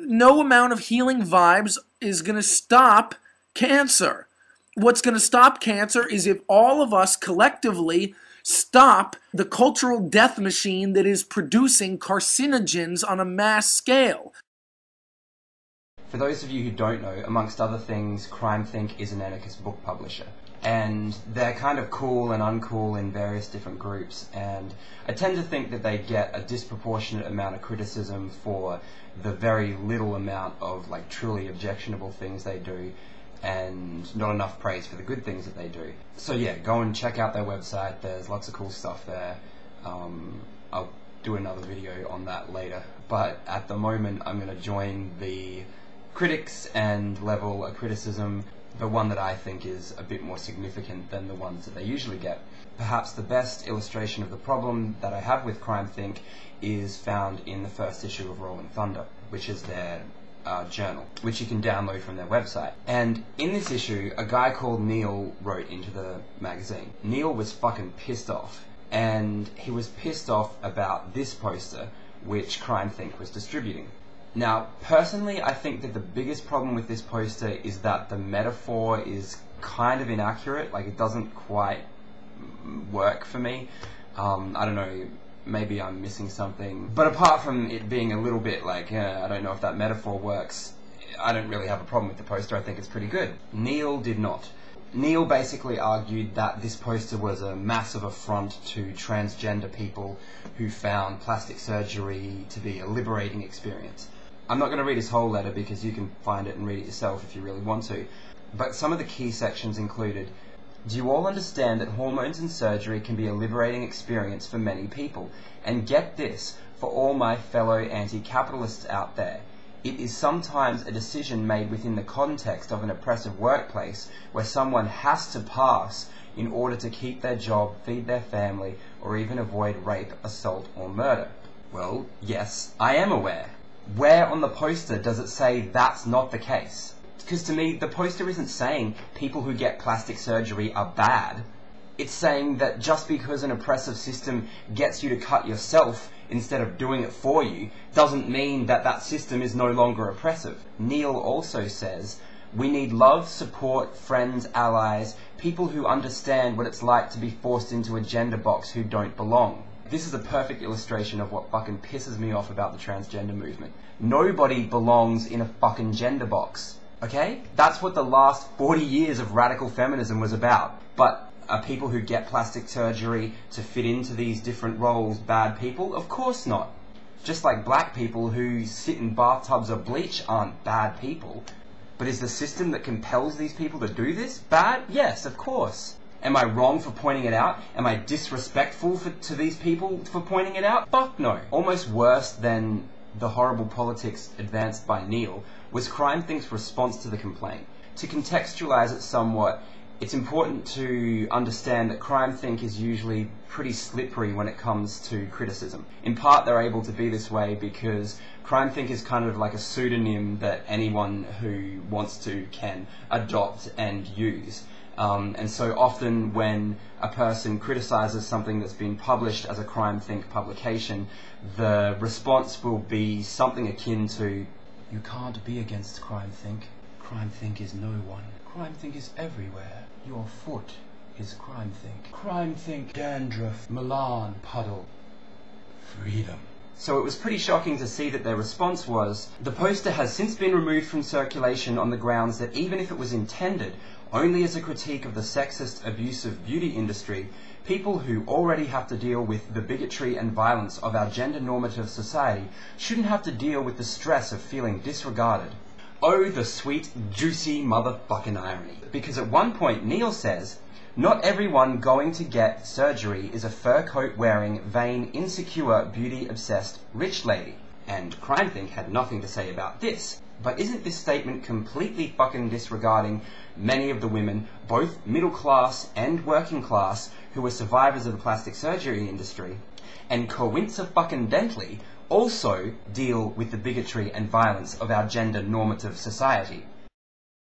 no amount of healing vibes is going to stop cancer. What's going to stop cancer is if all of us collectively stop the cultural death machine that is producing carcinogens on a mass scale. For those of you who don't know, amongst other things, Crimethinc is an anarchist book publisher. And they're kind of cool and uncool in various different groups, and I tend to think that they get a disproportionate amount of criticism for the very little amount of like truly objectionable things they do, and not enough praise for the good things that they do. So yeah, go and check out their website. There's lots of cool stuff there. I'll do another video on that later, but at the moment I'm going to join the critics and level a criticism, the one that I think is a bit more significant than the ones that they usually get. Perhaps the best illustration of the problem that I have with Crimethinc is found in the first issue of Rolling Thunder, which is their journal, which you can download from their website. And in this issue, a guy called Neil wrote into the magazine. Neil was fucking pissed off, and he was pissed off about this poster which Crimethinc was distributing. Now, personally, I think that the biggest problem with this poster is that the metaphor is kind of inaccurate. Like, it doesn't quite work for me. I don't know, maybe I'm missing something. But apart from it being a little bit like, I don't know if that metaphor works, I don't really have a problem with the poster. I think it's pretty good. Neil did not. Neil basically argued that this poster was a massive affront to transgender people who found plastic surgery to be a liberating experience. I'm not going to read his whole letter because you can find it and read it yourself if you really want to, but some of the key sections included: do you all understand that hormones and surgery can be a liberating experience for many people? And get this, for all my fellow anti-capitalists out there, it is sometimes a decision made within the context of an oppressive workplace where someone has to pass in order to keep their job, feed their family, or even avoid rape, assault, or murder. Well, yes, I am aware. Where on the poster does it say that's not the case? Because to me, the poster isn't saying people who get plastic surgery are bad. It's saying that just because an oppressive system gets you to cut yourself instead of doing it for you, doesn't mean that that system is no longer oppressive. Neil also says, we need love, support, friends, allies, people who understand what it's like to be forced into a gender box who don't belong. This is a perfect illustration of what fucking pisses me off about the transgender movement. Nobody belongs in a fucking gender box, okay? That's what the last 40 years of radical feminism was about. But are people who get plastic surgery to fit into these different roles bad people? Of course not. Just like black people who sit in bathtubs of bleach aren't bad people. But is the system that compels these people to do this bad? Yes, of course. Am I wrong for pointing it out? Am I disrespectful to these people for pointing it out? Fuck no. Almost worse than the horrible politics advanced by Neil was Crimethinc's response to the complaint. To contextualize it somewhat, it's important to understand that Crimethinc is usually pretty slippery when it comes to criticism. In part, they're able to be this way because Crimethinc is kind of like a pseudonym that anyone who wants to can adopt and use. And so often when a person criticizes something that's been published as a Crimethinc publication, the response will be something akin to, you can't be against Crimethinc. Crimethinc is no one. Crimethinc is everywhere. Your foot is Crimethinc. Crimethinc, dandruff, Milan, puddle, freedom. So it was pretty shocking to see that their response was, the poster has since been removed from circulation on the grounds that even if it was intended only as a critique of the sexist, abusive beauty industry, people who already have to deal with the bigotry and violence of our gender-normative society shouldn't have to deal with the stress of feeling disregarded. Oh, the sweet, juicy motherfucking irony. Because at one point Neil says, not everyone going to get surgery is a fur coat wearing, vain, insecure, beauty obsessed rich lady. And Crimethinc had nothing to say about this. But isn't this statement completely fucking disregarding many of the women, both middle class and working class, who were survivors of the plastic surgery industry, and coincidentally also deal with the bigotry and violence of our gender normative society?